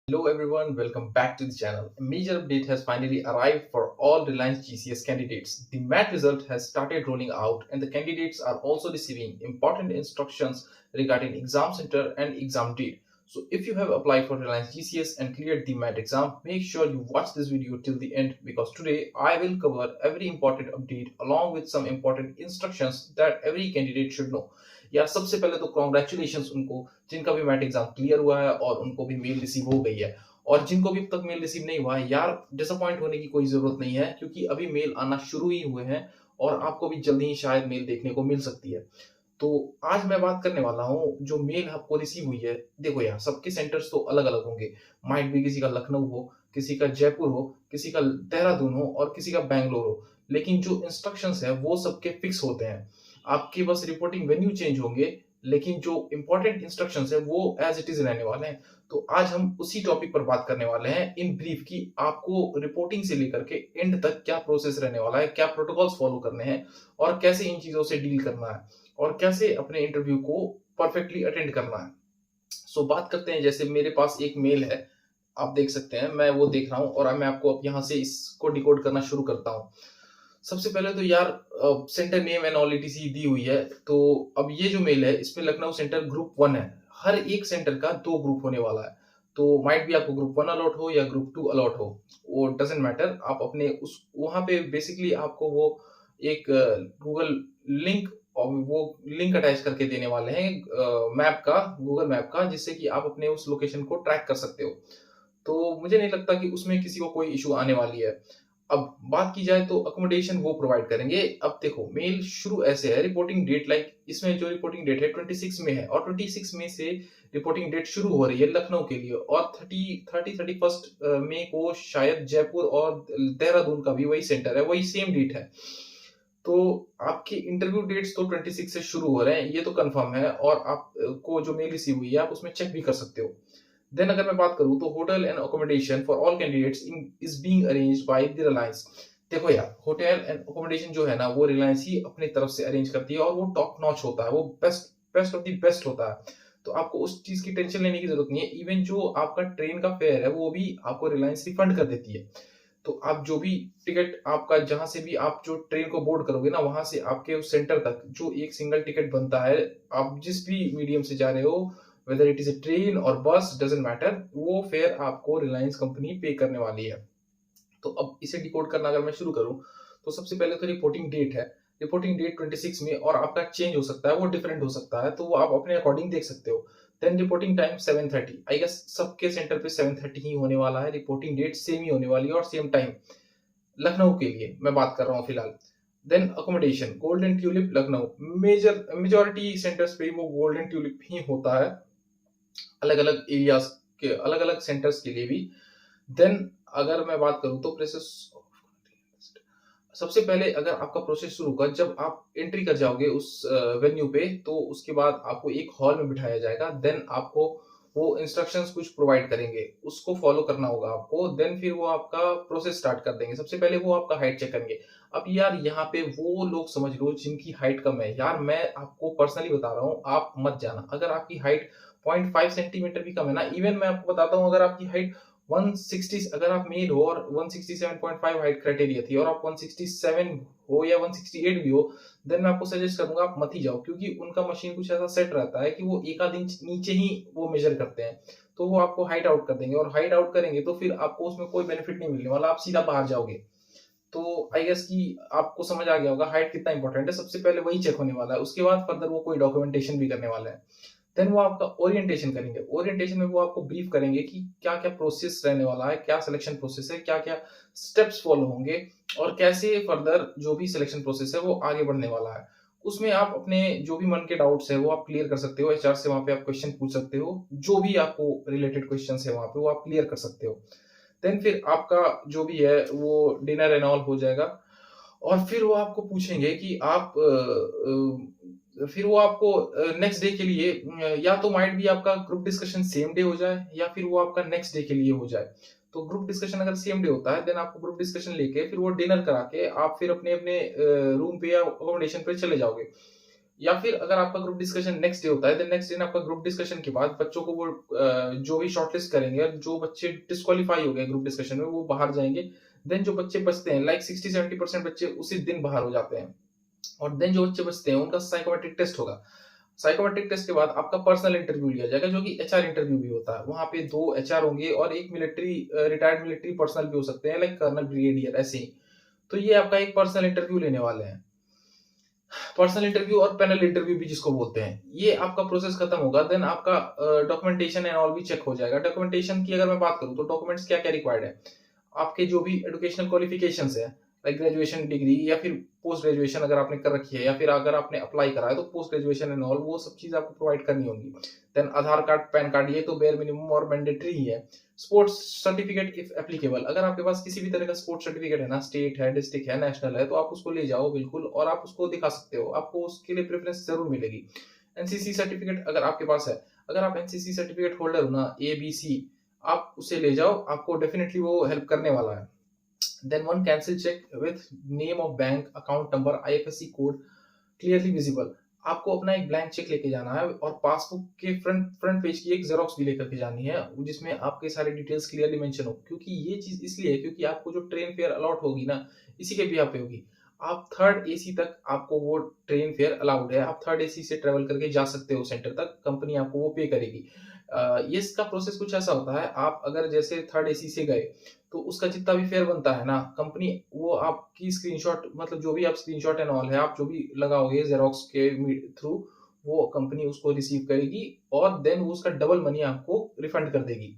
Hello everyone, welcome back to the channel. A major update has finally arrived for all Reliance GCS candidates. The MAT result has started rolling out and the candidates are also receiving important instructions regarding exam center and exam date. So if you have applied for Reliance GCS and cleared the MAT exam, make sure you watch this video till the end because today I will cover every important update along with some important instructions that every candidate should know. यार सबसे पहले तो congratulation उनको जिनका भी mat exam clear हुआ है और उनको भी मेल रिसीव हो गई है। और जिनको भी अब तक मेल रिसीव नहीं हुआ है यार डिसअपॉइंट होने की कोई जरूरत नहीं है क्योंकि अभी मेल आना शुरू ही हुए हैं और आपको भी जल्दी ही शायद मेल देखने को मिल सकती है। तो आज मैं बात करने वाला हूँ जो मेल आपको रिसीव हुई है। देखो यार सबके सेंटर्स तो अलग अलग होंगे। माइट भी किसी का लखनऊ हो, किसी का जयपुर हो, किसी का देहरादून हो और किसी का बैंगलोर हो, लेकिन जो इंस्ट्रक्शंस है वो सबके फिक्स होते हैं। आपके बस रिपोर्टिंग वेन्यू चेंज होंगे लेकिन जो इंपॉर्टेंट इंस्ट्रक्शंस है वो एज इट इज रहने वाले हैं। तो आज हम उसी टॉपिक पर बात करने वाले हैं इन ब्रीफ की आपको रिपोर्टिंग से लेकर के एंड तक क्या प्रोसेस रहने वाला है, क्या प्रोटोकॉल्स फॉलो करने हैं और कैसे इन चीजों से डील करना है और कैसे अपने इंटरव्यू को परफेक्टली अटेंड करना है। सो बात करते हैं। जैसे मेरे पास एक मेल है, आप देख सकते हैं, मैं वो देख रहा हूँ और मैं आपको अब यहाँ से इसको डिकोड करना शुरू करता हूँ। सबसे पहले तो यार centre name and all ETC दी हुई है। तो अब ये जो मेल है इसमें लखनऊ सेंटर ग्रुप 1 है। हर एक सेंटर का 2 ग्रुप होने वाला है। तो माइट भी आपको ग्रुप 1 अलॉट हो या ग्रुप 2 अलॉट हो, वो डजेंट मैटर। आप अपने उस वहां पे बेसिकली आपको वो एक गूगल लिंक और वो लिंक अटैच करके देने वाले हैं मैप का, गूगल मैप का, जिससे कि आप अपने उस लोकेशन को ट्रैक कर सकते हो। तो मुझे नहीं लगता कि उसमें किसी को कोई इशू आने वाली है। अब बात की जाए तो अकोमोडेशन वो प्रोवाइड करेंगे। अब देखो मेल शुरू ऐसे है, रिपोर्टिंग डेट लाइक इसमें जो रिपोर्टिंग डेट है 26 में है और 26 में से रिपोर्टिंग डेट शुरू हो रही है लखनऊ के लिए और 31 मई को शायद जयपुर और देहरादून का भी वही सेंटर है, वही सेम डेट है। तो आपके इंटरव्यू डेट्स तो 26 से शुरू हो रहे हैं, ये तो कंफर्म है और आपको जो मेल रिसीव हुई है आप उसमें चेक भी कर सकते हो। देन अगर मैं बात करूं तो hotel and accommodation for all candidates is being arranged by the Reliance. देखो यार होटल एंड अकोमोडेशन जो है ना वो रिलायंस ही अपनी तरफ से अरेंज करती है और वो टॉप नॉच होता है, वो best best of the best होता है। तो आपको उस चीज की टेंशन लेने की जरूरत नहीं है। इवन जो आपका ट्रेन का फेयर है वो भी आपको रिलायंस रिफंड कर देती है। तो आप जो भी टिकट आपका जहां से भी आप जो ट्रेन को बोर्ड करोगे ना वहां से आपके उस सेंटर तक जो एक सिंगल टिकट बनता है, आप जिस भी मीडियम से जा रहे हो, whether it is a train और बस डजेंट मैटर, वो फेयर आपको रिलायंस कंपनी पे करने वाली है। तो अब इसे डिकोड करना अगर मैं शुरू करूं तो सबसे पहले तो रिपोर्टिंग डेट है। रिपोर्टिंग डेट 26 में और आपका चेंज हो सकता है, वो डिफरेंट हो सकता है, तो वो आप अपने अकॉर्डिंग देख सकते हो। Then reporting time 7:30, I guess सबके सेंटर पे 7:30 ही होने वाला है। रिपोर्टिंग डेट सेम ही होने वाली है और सेम टाइम लखनऊ के लिए मैं बात कर रहा हूँ फिलहाल। Then accommodation golden tulip Lucknow, majority centres पे वो गोल्डन ट्यूलिप ही होता है, अलग अलग एरियाज के अलग अलग सेंटर्स के लिए भी। देन अगर मैं बात करूं तो प्रोसेस, सबसे पहले अगर आपका प्रोसेस शुरू होगा जब आप एंट्री कर जाओगे उस वेन्यू पे, तो उसके बाद आपको एक हॉल में बिठाया जाएगा। देन आपको वो इंस्ट्रक्शंस कुछ प्रोवाइड करेंगे, उसको फॉलो करना होगा आपको। देन फिर वो आपका प्रोसेस स्टार्ट कर देंगे। सबसे पहले वो आपका हाइट चेक करेंगे। अब यार यहाँ पे वो लोग समझ लो जिनकी हाइट कम है, यार मैं आपको पर्सनली बता रहा हूँ आप मत जाना। अगर आपकी हाइट 0.5 सेंटीमीटर भी कम है ना, इवन मैं आपको बताता हूँ अगर आपकी हाइट 160, अगर आप मेल हो और 167.5 हाइट क्राइटेरिया थी और आप 167 हो या 168 भी हो, देन मैं आपको सजेस्ट करूंगा आप मत ही जाओ, क्योंकि उनका मशीन कुछ ऐसा सेट रहता है कि वो एक आध इंच नीचे ही वो मेजर करते हैं। तो वो आपको हाइट आउट कर देंगे और हाइट आउट करेंगे तो फिर आपको उसमें कोई बेनिफिट नहीं मिलने वाला, आप सीधा बाहर जाओगे। तो आई गेस कि आपको समझ आ गया होगा हाइट कितना इंपॉर्टेंट है। सबसे पहले वही चेक होने वाला है, उसके बाद फर्दर वो कोई डॉक्यूमेंटेशन भी करने वाला है। देन वो आपका ओरिएंटेशन करेंगे। ओरिएंटेशन में वो आपको ब्रीफ करेंगे कि क्या क्या प्रोसेस रहने वाला है, क्या सिलेक्शन प्रोसेस है, क्या क्या स्टेप्स फॉलो होंगे और कैसे फर्दर जो भी सिलेक्शन प्रोसेस है वो आगे बढ़ने वाला है। उसमें आप अपने जो भी मन के डाउट्स है वो आप क्लियर कर सकते हो। एचआर से वहां पे आप क्वेश्चन पूछ सकते हो, जो भी आपको रिलेटेड क्वेश्चन है वहां पे वो आप क्लियर कर सकते हो। देन फिर आपका जो भी है वो डिनर एंड ऑल हो जाएगा और फिर वो आपको पूछेंगे कि आप फिर वो आपको नेक्स्ट डे के लिए या तो माइट भी आपका ग्रुप डिस्कशन सेम डे हो जाए या फिर वो आपका नेक्स्ट डे के लिए हो जाए। तो ग्रुप डिस्कशन अगर सेम डे होता है देन आपको ग्रुप डिस्कशन लेके फिर वो डिनर करा के आप फिर अपने अपने रूम पे या अकोमोडेशन पे चले जाओगे। या फिर अगर आपका ग्रुप डिस्कशन नेक्स्ट डे होता है, देन नेक्स्ट डे आपका ग्रुप डिस्कशन के बाद बच्चों को वो जो भी शॉर्टलिस्ट करेंगे, और जो बच्चे डिस्क्वालीफाई हो गए ग्रुप डिस्कशन में वो बाहर जाएंगे। देन जो बच्चे बचते हैं, लाइक 60-70% बच्चे उसी दिन बाहर हो जाते हैं। और देन जो बच्चे बचते हैं उनका साइकोमेट्रिक टेस्ट होगा। साइकोमेट्रिक टेस्ट के बाद आपका पर्सनल इंटरव्यू लिया जाएगा, जो कि एचआर इंटरव्यू भी होता है। वहां पे 2 एचआर होंगे और एक मिलिट्री रिटायर्ड मिलिट्री पर्सनल भी हो सकते हैं, लाइक कर्नल, ब्रिगेडियर, ऐसे ही। तो ये आपका एक पर्सनल इंटरव्यू लेने वाले हैं। पर्सनल इंटरव्यू और पैनल इंटरव्यू भी जिसको बोलते हैं, ये आपका प्रोसेस खत्म होगा। देन आपका डॉक्यूमेंटेशन एंड ऑल भी चेक हो जाएगा। डॉक्यूमेंटेशन की अगर मैं बात करूं तो डॉक्यूमेंट्स क्या क्या रिक्वायर्ड है, आपके जो भी एजुकेशनल क्वालिफिकेशंस है, लाइक ग्रेजुएशन डिग्री या फिर पोस्ट ग्रेजुएशन अगर आपने कर रखी है, या फिर अगर आपने अप्लाई करा है तो पोस्ट ग्रेजुएशन एंड ऑल, वो सब चीज आपको प्रोवाइड करनी होगी। देन आधार कार्ड, पैन कार्ड, ये तो बेयर मिनिमम और मैंडेटरी ही है। स्पोर्ट्स सर्टिफिकेट इफ एप्लीकेबल, अगर आपके पास किसी भी तरह का स्पोर्ट्स सर्टिफिकेट है ना, स्टेट है, डिस्ट्रिक्ट है, नेशनल है, तो आप उसको ले जाओ बिल्कुल, और आप उसको दिखा सकते हो, आपको उसके लिए प्रेफरेंस जरूर मिलेगी। एनसीसी सर्टिफिकेट अगर आपके पास है, अगर आप एनसीसी सर्टिफिकेट होल्डर हो ना, ABC, आप उसे ले जाओ, आपको डेफिनेटली वो हेल्प करने वाला है। Then one cancel check with name of bank, account number, IFSC code clearly visible। आपको अपना एक ब्लैंक चेक लेके जाना है, और पासबुक के फ्रंट पेज की एक जेरोक्स भी लेकर के जानी है, जिसमें आपके सारे डिटेल्स क्लियरली मेंशन हो। क्योंकि ये चीज इसलिए है क्योंकि आपको जो ट्रेन फेयर अलॉट होगी ना, इसी के बिहाफ पे होगी। आप थर्ड AC तक आपको वो ट्रेन फेयर अलाउड है, आप थर्ड AC से ट्रेवल करके जा सकते हो सेंटर तक, कंपनी आपको वो पे करेगी। ये इसका प्रोसेस कुछ ऐसा होता है, आप अगर जैसे थर्ड AC से गए तो उसका जितना भी फेयर बनता है ना, कंपनी वो आपकी स्क्रीनशॉट, मतलब जो भी आप स्क्रीनशॉट एंड ऑल है, आप जो भी लगाओगे जेरोक्स के थ्रू, वो कंपनी उसको रिसीव करेगी, और देन वो उसका डबल मनी आपको रिफंड कर देगी।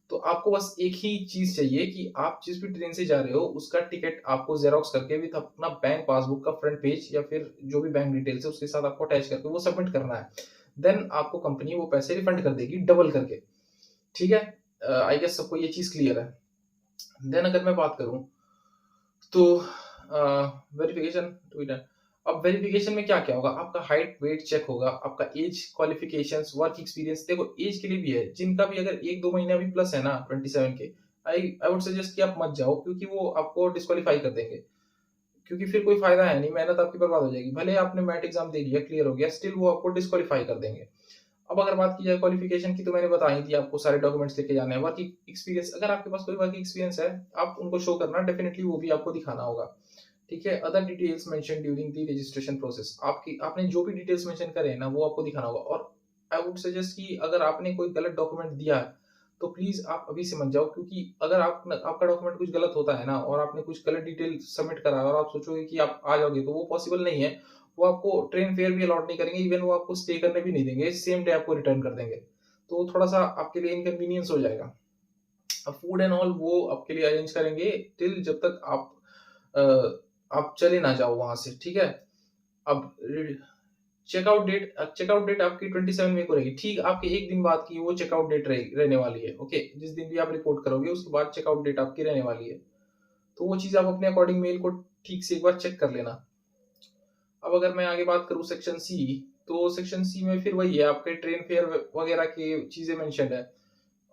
तो आपको बस एक ही चीज चाहिए कि आप जिस भी ट्रेन से जा रहे हो उसका टिकट आपको जेरोक्स करके विथ अपना बैंक पासबुक का फ्रंट पेज या फिर जो भी बैंक डिटेल्स है उसके साथ आपको अटैच करके वो सबमिट करना है। देन आपको कंपनी वो पैसे रिफंड कर देगी डबल करके। ठीक है, आई गेस सबको ये चीज क्लियर है। देन अगर मैं बात करूं तो वेरिफिकेशन, अब वेरिफिकेशन में क्या क्या होगा, आपका हाइट वेट चेक होगा, आपका एज, क्वालिफिकेशंस, वर्क एक्सपीरियंस। देखो एज के लिए भी है, जिनका भी अगर 1-2 महीना भी प्लस है ना 27 के, आई वुड सजेस्ट कि आप मत जाओ, क्योंकि वो आपको डिस्क्वालीफाई कर देंगे। क्योंकि फिर कोई फायदा है नहीं, मेहनत आपकी बर्बाद हो जाएगी। भले आपने मैट एग्जाम दे लिया, क्लियर हो गया, स्टिल वो आपको डिस्क्वालीफाई कर देंगे। अब अगर बात की जाए क्वालिफिकेशन की, तो मैंने बताई थी आपको सारे डॉक्यूमेंट्स लेके जाने हैं। वर्क एक्सपीरियंस, अगर आपके पास कोई वर्क एक्सपीरियंस है, आप उनको शो करना, डेफिनेटली वो भी आपको दिखाना होगा। ठीक है, other details mention during the registration process, आपकी आपने जो भी डिटेल्स मेंशन करे हैं ना, वो आपको दिखाना होगा। और आई वुड सजेस्ट कि अगर आपने कोई गलत डॉक्यूमेंट दिया है तो प्लीज आप अभी से मत जाओ, क्योंकि अगर आपका डॉक्यूमेंट कुछ गलत होता है ना, और आपने कुछ गलत डिटेल सबमिट करा है और आप सोचोगे कि आप आ जाओगे, तो वो पॉसिबल नहीं है। वो आपको ट्रेन फेयर भी अलॉट नहीं करेंगे, इवन वो आपको स्टे करने भी नहीं देंगे, सेम डे आपको रिटर्न कर देंगे। तो थोड़ा सा आपके लिए इनकन्वीनियंस हो जाएगा। अब फूड एंड ऑल वो आपके लिए अरेंज करेंगे टिल जब तक आप चले ना जाओ वहां से। ठीक है, अब चेकआउट डेट आपकी 27 मई को रहेगी। ठीक, आपके एक दिन बाद की वो चेकआउट डेट रहने वाली है। ओके, जिस दिन भी आप रिपोर्ट करोगे उसके बाद चेकआउट डेट आपकी रहने वाली है। तो वो चीज आप अपने अकॉर्डिंग मेल को ठीक से एक बार चेक कर लेना। अब अगर मैं आगे बात करूं सेक्शन सी, तो सेक्शन सी में फिर वही है, आपके ट्रेन फेयर वगैरह की चीजें मेंशन है,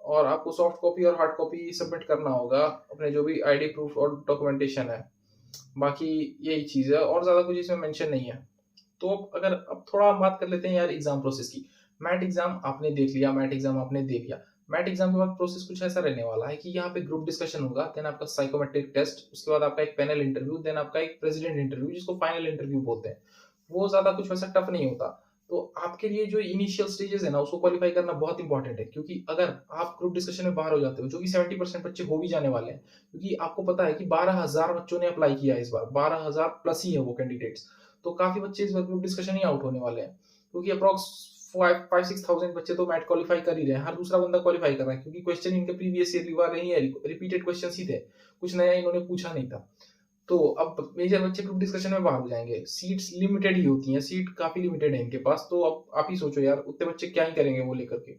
और आपको सॉफ्ट कॉपी और हार्ड कॉपी सबमिट करना होगा, अपने जो भी आईडी प्रूफ और डॉक्यूमेंटेशन है। बाकी यही चीज है, और ज्यादा कुछ इसमें मेंशन नहीं है। तो अब थोड़ा हम बात कर लेते हैं यार एग्जाम प्रोसेस की। मैट एग्जाम आपने देख लिया, मैट एग्जाम आपने दे लिया। मैट एग्जाम के बाद प्रोसेस कुछ ऐसा रहने वाला है कि यहाँ पे ग्रुप डिस्कशन होगा, देन आपका साइकोमेट्रिक टेस्ट, उसके बाद आपका एक पैनल इंटरव्यू, देन आपका एक प्रेसिडेंट इंटरव्यू जिसको फाइनल इंटरव्यू बोलते हैं। वो ज्यादा कुछ वैसा टफ नहीं होता। तो आपके लिए जो इनिशियल स्टेजेस है ना, उसको क्वालिफाई करना बहुत इंपॉर्टेंट है, क्योंकि अगर आप ग्रुप डिस्कशन में बाहर हो जाते हो, जो कि 70% बच्चे हो भी जाने वाले हैं, क्योंकि आपको पता है कि 12,000 बच्चों ने अप्लाई किया है इस बार, 12,000 प्लस ही है वो कैंडिडेट्स। तो काफी बच्चे इस बार ग्रुप डिस्कशन ही आउट होने वाले हैं, क्योंकि अप्रॉक्स 5-6,000 बच्चे तो मैट क्वालिफाई कर ही रहे हैं, हर दूसरा बंदा क्वालिफाई कर रहा है, क्योंकि क्वेश्चन इनके प्रीवियस ईयर वाले ही है, रिपीटेड क्वेश्चन ही थे, कुछ नया इन्होंने पूछा नहीं था। तो अब मेजर बच्चे ग्रुप डिस्कशन में बाहर हो जाएंगे, सीट्स लिमिटेड ही होती हैं, सीट काफी लिमिटेड है इनके पास। तो अब आप ही सोचो यार, उतने बच्चे क्या ही करेंगे वो लेकर के।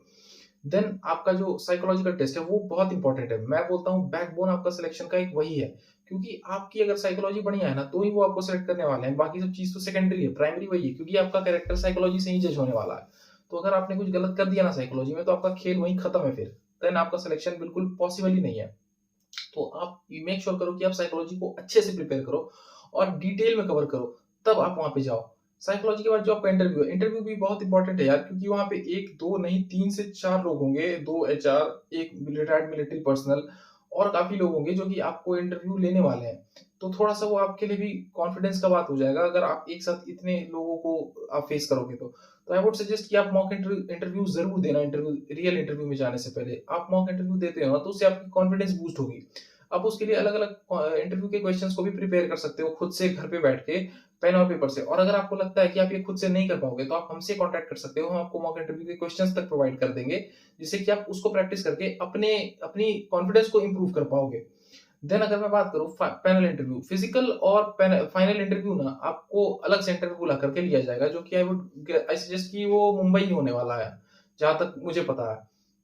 देन आपका जो साइकोलॉजिकल टेस्ट है वो बहुत इंपॉर्टेंट है, मैं बोलता हूँ बैकबोन आपका सिलेक्शन का एक वही है, क्योंकि आपकी अगर साइकोलॉजी बढ़िया है ना, तो ही वो आपको सेलेक्ट करने वाले हैं, बाकी सब चीज तो सेकेंडरी है, प्राइमरी वही है, क्योंकि आपका कैरेक्टर साइकोलॉजी से ही जज होने वाला है। तो अगर आपने कुछ गलत कर दिया ना साइकोलॉजी में, तो आपका खेल वहीं खत्म है, फिर देन आपका सिलेक्शन बिल्कुल पॉसिबल ही नहीं है। तो आप मेक श्योर करो कि आप साइकोलॉजी को अच्छे से प्रिपेयर करो और डिटेल में कवर करो, तब आप वहां पे जाओ। साइकोलॉजी के बाद जो आपका इंटरव्यू है, इंटरव्यू भी बहुत इंपॉर्टेंट है यार, क्योंकि वहाँ पे 1, 2 नहीं 3 से 4 लोग होंगे, 2 एचआर, एक रिटायर्ड मिलिट्री पर्सनल और काफ़ी लोग होंगे जो कि आपको इंटरव्यू लेने वाले हैं। तो थोड़ा-सा वो आपके लिए भी कॉन्फिडेंस का बात हो जाएगा अगर आप एक साथ इतने लोगों को आप फेस करोगे तो। तो आई वुड सजेस्ट कि आप मॉक इंटरव्यू ज़रूर देना, रियल इंटरव्यू में जाने से पहले। आप मॉक इंटरव्यू देते हो ना, तो उससे आपकी कॉन्फिडेंस बूस्ट होगी। आप उसके लिए अलग-अलग इंटरव्यू के क्वेश्चंस को भी प्रिपेयर कर सकते हो खुद से घर पे बैठ के, पेन और पेपर से। और अगर आपको लगता है कि आप ये खुद से नहीं कर पाओगे, तो आप हमसे कॉन्टैक्ट कर सकते हो। हम आपको मॉक इंटरव्यू के क्वेश्चंस तक प्रोवाइड कर देंगे, जिससे कि आप उसको प्रैक्टिस करके अपनी कॉन्फिडेंस को इंप्रूव कर पाओगे। देन अगर मैं बात करूँ पैनल इंटरव्यू, फिजिकल और फाइनल इंटरव्यू ना आपको अलग सेंटर पे बुला करके लिया जाएगा, जो कि आई सजेस्ट कि वो मुंबई ही होने वाला है, जहाँ तक मुझे पता है।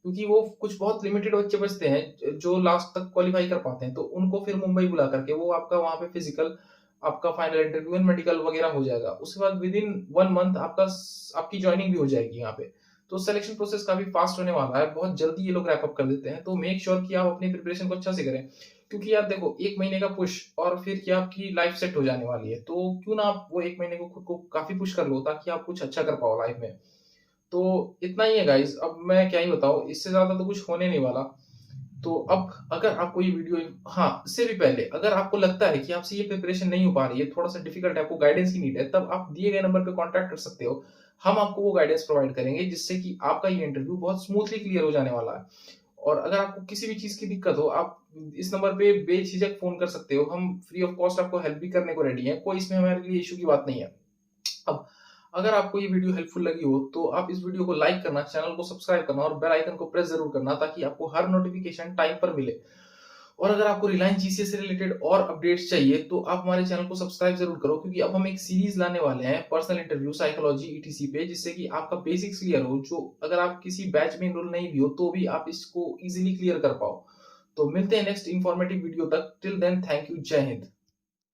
क्योंकि वो कुछ बहुत लिमिटेड बच्चे बचते हैं जो लास्ट तक क्वालिफाई कर पाते हैं, तो उनको फिर मुंबई बुला करके वो आपका वहाँ पे फिजिकल, आपका फाइनल इंटरव्यू एंड मेडिकल वगैरह हो जाएगा। उसके बाद विद इन 1 मंथ आपकी जॉइनिंग भी हो जाएगी यहाँ पे। तो सिलेक्शन प्रोसेस काफी फास्ट होने वाला है, बहुत जल्दी ये लोग रैप अप कर देते हैं। तो मेक श्योर कि आप अपनी प्रिपरेशन को अच्छा से करें, क्योंकि यार देखो 1 महीने का पुश और फिर क्या आपकी लाइफ सेट हो जाने वाली है। तो क्यों ना आप वो 1 महीने को खुद को काफ़ी पुश कर लो, ताकि आप कुछ अच्छा कर पाओ लाइफ में। तो इतना ही है गाइस, अब मैं क्या ही बताऊँ, इससे ज़्यादा तो कुछ होने नहीं वाला। तो अब अगर आपको ये वीडियो, हाँ, इससे भी पहले अगर आपको लगता है कि आपसे ये प्रिपरेशन नहीं हो पा रही है, थोड़ा-सा डिफिकल्ट है, आपको गाइडेंस की नीड है, तब आप दिए गए नंबर पे कॉन्टैक्ट कर सकते हो। हम आपको वो गाइडेंस प्रोवाइड करेंगे, जिससे कि आपका ये इंटरव्यू बहुत स्मूथली क्लियर हो जाने वाला है। और अगर आपको किसी भी चीज़ की दिक्कत हो, आप इस नंबर पे बेझिझक फ़ोन कर सकते हो। हम फ्री ऑफ कॉस्ट आपको हेल्प भी करने को रेडी हैं। कोई इसमें हमारे लिए इश्यू की बात नहीं है। अब अगर आपको ये वीडियो हेल्पफुल लगी हो, तो आप इस वीडियो को लाइक करना, चैनल को सब्सक्राइब करना और बेल आइकन को प्रेस ज़रूर करना, ताकि आपको हर नोटिफ़िकेशन टाइम पर मिले। और अगर आपको रिलायंस जीसीएस से रिलेटेड और अपडेट्स चाहिए, तो आप हमारे चैनल को सब्सक्राइब जरूर करो, क्योंकि अब हम एक सीरीज लाने वाले हैं पर्सनल इंटरव्यू साइकोलॉजी ईटीसी पे, जिससे कि आपका बेसिक्स क्लियर हो, जो अगर आप किसी बैच में इनरोल नहीं भी हो, तो भी आप इसको इजीली क्लियर कर पाओ। तो मिलते हैं नेक्स्ट इंफॉर्मेटिव वीडियो तक। टिल देन, थैंक यू, जय हिंद।